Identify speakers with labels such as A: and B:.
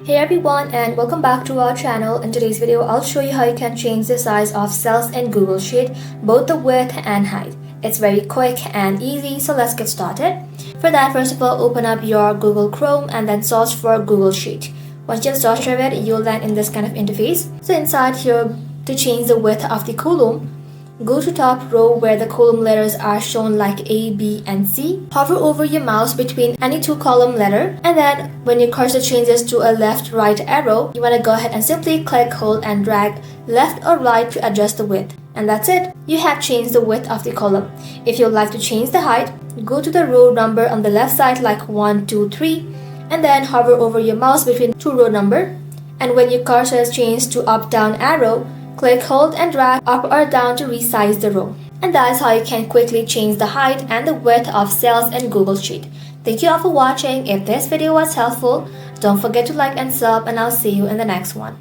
A: Hey everyone, and welcome back to our channel. In today's video, I'll show you how you can change the size of cells in Google Sheet, both the width and height. It's very quick and easy, so let's get started. For that, first of all, open up your Google Chrome and then search for Google Sheet. Once you've searched for it, you'll land in this kind of interface. So inside here, to change the width of the column, go to top row where the column letters are shown like A, B, and C. Hover over your mouse between any two column letter, and then when your cursor changes to a left-right arrow, you want to go ahead and simply click, hold, and drag left or right to adjust the width. And that's it. You have changed the width of the column. If you'd like to change the height, go to the row number on the left side like 1, 2, 3, and then hover over your mouse between two row number. And when your cursor is changed to up-down arrow, click, hold, and drag up or down to resize the row. And that's how you can quickly change the height and the width of cells in Google Sheet. Thank you all for watching. If this video was helpful, don't forget to like and sub, and I'll see you in the next one.